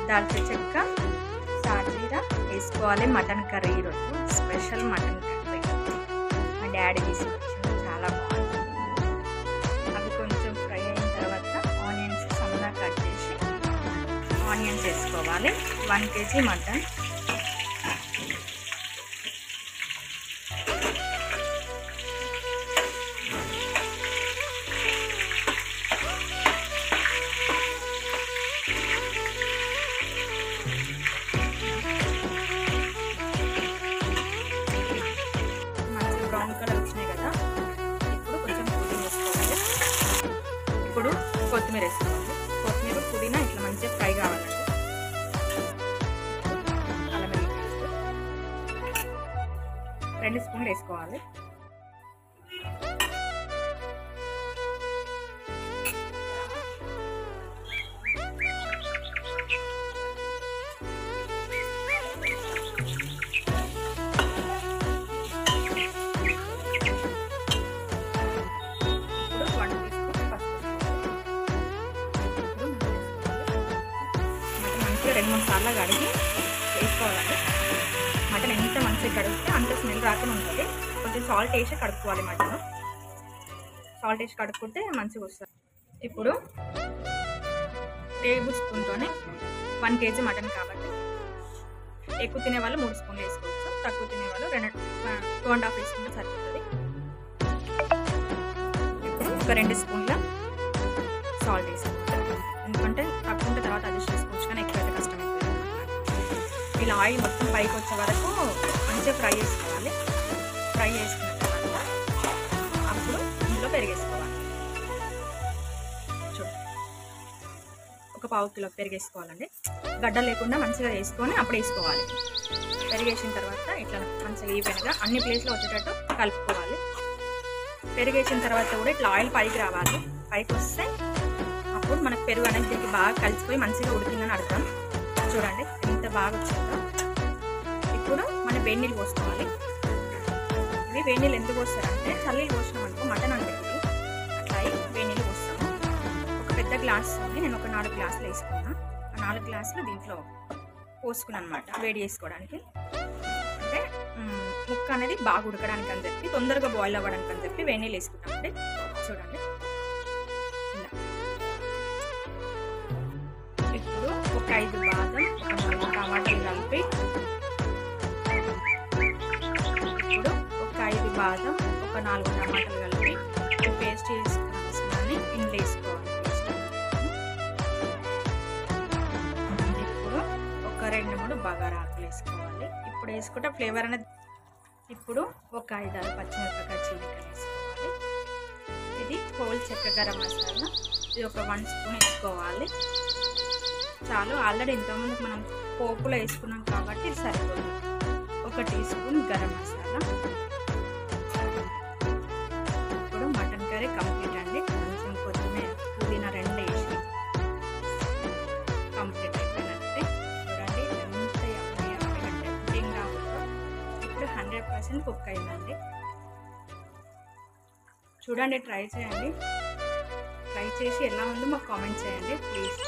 దాల్చిన చెక్క, సాజీరా వేసుకోవాలి. మటన్ కర్రీ ఈరోజు స్పెషల్ మటన్ కర్రీ మా డాడీ తీసుకొచ్చింది, చాలా బాగుంటుంది. అవి కొంచెం ఫ్రై అయిన తర్వాత ఆనియన్స్ సన్నగా కట్ చేసి ఆనియన్స్ వేసుకోవాలి. 1 kg మటన్. బ్రౌన్ కలర్ వచ్చినాయి కదా, ఇప్పుడు కొంచెం పుదీనా వేసుకోవాలి. ఇప్పుడు కొత్తిమీర వేసుకోవాలి. కొత్తిమీర పుదీనా ఇట్లా మంచిగా ఫ్రై కావాలండి. అల్లం వెల్లుల్లి పేస్ట్ 2 స్పూన్లు వేసుకోవాలి. రెండు 3 సార్లు కడిగి వేసుకోవాలండి. మటన్ ఎంత మంచిగా కడిగితే అంత స్మెల్ రాకుండా ఉంటుంది. కొంచెం సాల్ట్ వేసి కడుక్కోవాలి. మటన్ సాల్ట్ వేసి కడుక్కుంటే మంచిగా వస్తుంది. ఇప్పుడు టేబుల్ స్పూన్తోనే 1 kg మటన్ కాబట్టి ఎక్కువ తినేవాళ్ళు 3 స్పూన్లు వేసుకోవచ్చు, తక్కువ తినేవాళ్ళు 2.5 వేసుకుంటే సరిపోతుంది. ఇప్పుడు ఒక 2 స్పూన్ల సాల్ట్ వేసుకోవాలి. ఎందుకంటే తక్కువ ఉంటే తర్వాత అడ్జస్ట్ చేసుకోవచ్చు, కానీ ఎక్కువ అయితే కష్టమైపోతుంది. ఇలా ఆయిల్ మొత్తం పైకి వచ్చే వరకు మంచిగా ఫ్రై చేసుకోవాలి. ఫ్రై చేసుకున్న తర్వాత అప్పుడు ఇందులో పెరిగేసుకోవాలి. చూడండి, ఒక 1/2 కిలో పెరిగేసుకోవాలండి. గడ్డ లేకుండా మంచిగా వేసుకొని అప్పుడు వేసుకోవాలి. పెరిగేసిన తర్వాత ఇట్లా మంచిగా ఈవెన్గా అన్ని ప్లేస్లో వచ్చేటట్టు కలుపుకోవాలి. పెరిగేసిన తర్వాత కూడా ఇట్లా ఆయిల్ పైకి రావాలి. పైకి వస్తే అప్పుడు మనకు పెరుగు అనేది దీనికి బాగా కలిసిపోయి మంచిగా ఉడికిందని అర్థం. చూడండి ఎంత బాగా వచ్చిందో. ఇప్పుడు మనం వేడి నీళ్ళు పోసుకోవాలి. ఇవి వేడి నీళ్ళు ఎందుకు పోస్తారంటే చల్లీలు పోసినాం అనుకో మటన్ అనేది అట్లా వేడి నీళ్ళు పోస్తాము. ఒక పెద్ద గ్లాస్తోని నేను ఒక 4 గ్లాసులు వేసుకున్నా. ఆ 4 గ్లాసులు దీంట్లో పోసుకున్నాను అనమాట, వేడి చేసుకోవడానికి. అంటే ముక్క అనేది బాగా ఉడకడానికి అని చెప్పి, తొందరగా బాయిల్ అవ్వడానికి అని చెప్పి వేడి నీళ్ళు వేసుకుంటామండి. చూడండి ఇలా. ఇప్పుడు ఒక 5 బాదం, ఒక 4 టమాటాలు కలిపి, ఇప్పుడు ఒక 5 బాదం, ఒక 4 టమాటాలు కలిపి పేస్ట్ చేసుకుని ఇంట్లో వేసుకోవాలి. ఇప్పుడు ఒక 2-3 బగారా ఆకులు వేసుకోవాలి. ఇప్పుడు వేసుకుంటే ఫ్లేవర్ అనేది. ఇప్పుడు ఒక 5-6 పచ్చిమిరపకాయ చీలికలు వేసుకోవాలి. ఇది హోల్ చెక్క గరం మసాలా, ఇది ఒక 1 స్పూన్ వేసుకోవాలి. చాలు, ఆల్రెడీ ఇంతకుముందు మనం పోపులో వేసుకున్నాం కాబట్టి ఇది సరిపోతుంది. 1 టీ స్పూన్ గరం మసాలా. ఇప్పుడు మటన్ కర్రీ కంప్లీట్ అండి. కొంచెం కొత్తిమీర పుదీనా 2 వేసి కంప్లీట్ అయిపోయినట్టే. చూడండి ఎంత యమ్మీ పుడ్డింగ్ రావద్దు. ఇప్పుడు 100% కుక్ అయిందండి. చూడండి, ట్రై చేయండి. ట్రై చేసి ఎలా ఉందో మాకు కామెంట్ చేయండి ప్లీజ్.